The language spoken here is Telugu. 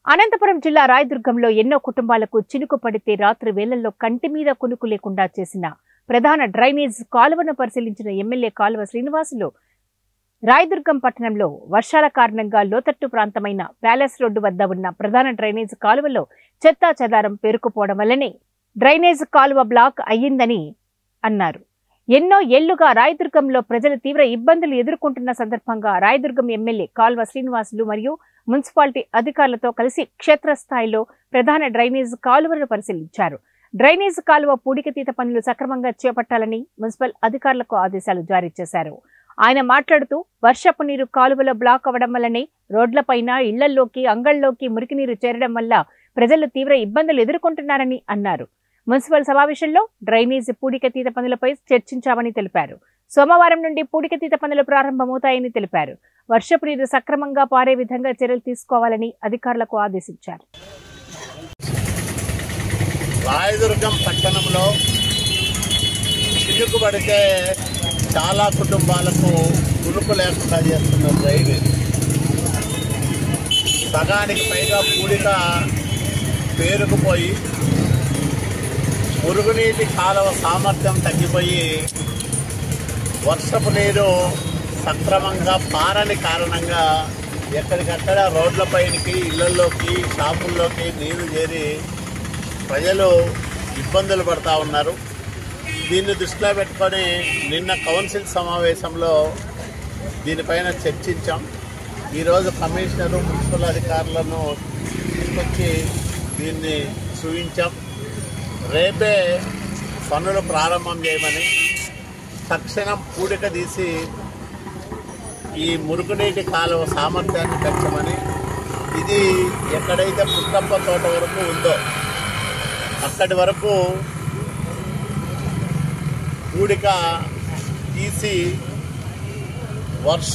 అనంతపురం జిల్లా రాయదుర్గంలో ఎన్నో కుటుంబాలకు చినుకు పడితే రాత్రి వేళల్లో కంటి మీద కునుకు లేకుండా చేసిన ప్రధాన డ్రైనేజ్ కాలువను పరిశీలించిన ఎమ్మెల్యే కాలువ శ్రీనివాసులు రాయదుర్గం పట్టణంలో వర్షాల కారణంగా లోతట్టు ప్రాంతమైన ప్యాలెస్ రోడ్డు వద్ద ఉన్న ప్రధాన డ్రైనేజ్ కాలువలో చెత్తా చెదారం పేరుకుపోవడం వల్లనే డ్రైనేజ్ కాలువ బ్లాక్ అయ్యిందని అన్నారు. ఎన్నో ఏళ్లుగా రాయదుర్గంలో ప్రజలు తీవ్ర ఇబ్బందులు ఎదుర్కొంటున్న సందర్భంగా రాయదుర్గం ఎమ్మెల్యే కాలువ శ్రీనివాసులు మరియు మున్సిపాలిటీ అధికారులతో కలిసి క్షేత్రస్థాయిలో ప్రధాన డ్రైనేజ్ కాలువలను పరిశీలించారు. డ్రైనేజ్ కాలువ పూడికతీత పనులు సక్రమంగా చేపట్టాలని మున్సిపల్ అధికారులకు ఆదేశాలు జారీ చేశారు. ఆయన మాట్లాడుతూ వర్షపు నీరు కాలువలో బ్లాక్ అవ్వడం వల్లనే రోడ్లపైన ఇళ్లల్లోకి అంగళ్లోకి మురికినీరు చేరడం వల్ల ప్రజలు తీవ్ర ఇబ్బందులు ఎదుర్కొంటున్నారని అన్నారు. మున్సిపల్ సమావేశంలో డ్రైనేజ్ పూడికతీత పనులపై చర్చించామని తెలిపారు. సోమవారం నుండి పూడికతీత పనులు ప్రారంభమవుతాయని తెలిపారు. వర్షపు నీరు సక్రమంగా పారే విధంగా చర్యలు తీసుకోవాలని అధికారులకు ఆదేశించారు. రాయదుర్గం పట్టణంలో చినుకు పడితే చాలా కుటుంబాలకు కునుకు లేకుండా చేస్తున్న డ్రైనేజ్ సగానికి పైగా పూడిక పేరుకుపోయి మురుగునీటి కాలువ సామర్థ్యం తగ్గిపోయి వర్షపు నీరు సక్రమంగా పారని కారణంగా ఎక్కడికక్కడ రోడ్లపైకి ఇళ్లలోకి షాపుల్లోకి నీరు చేరి ప్రజలు ఇబ్బందులు పడుతూ ఉన్నారు. దీన్ని దృష్టిలో పెట్టుకొని నిన్న కౌన్సిల్ సమావేశంలో దీనిపైన చర్చించాం. ఈరోజు కమిషనరు మున్సిపల్ అధికారులను తీసుకొచ్చి దీన్ని చూపించాం. రేపే పనులు ప్రారంభం చేయమని, తక్షణం పూడిక తీసి ఈ మురుగునీటి కాలువ సామర్థ్యాన్ని పెంచమని, ఇది ఎక్కడైతే పుట్టప్ప తోట వరకు ఉందో అక్కడి వరకు పూడిక తీసి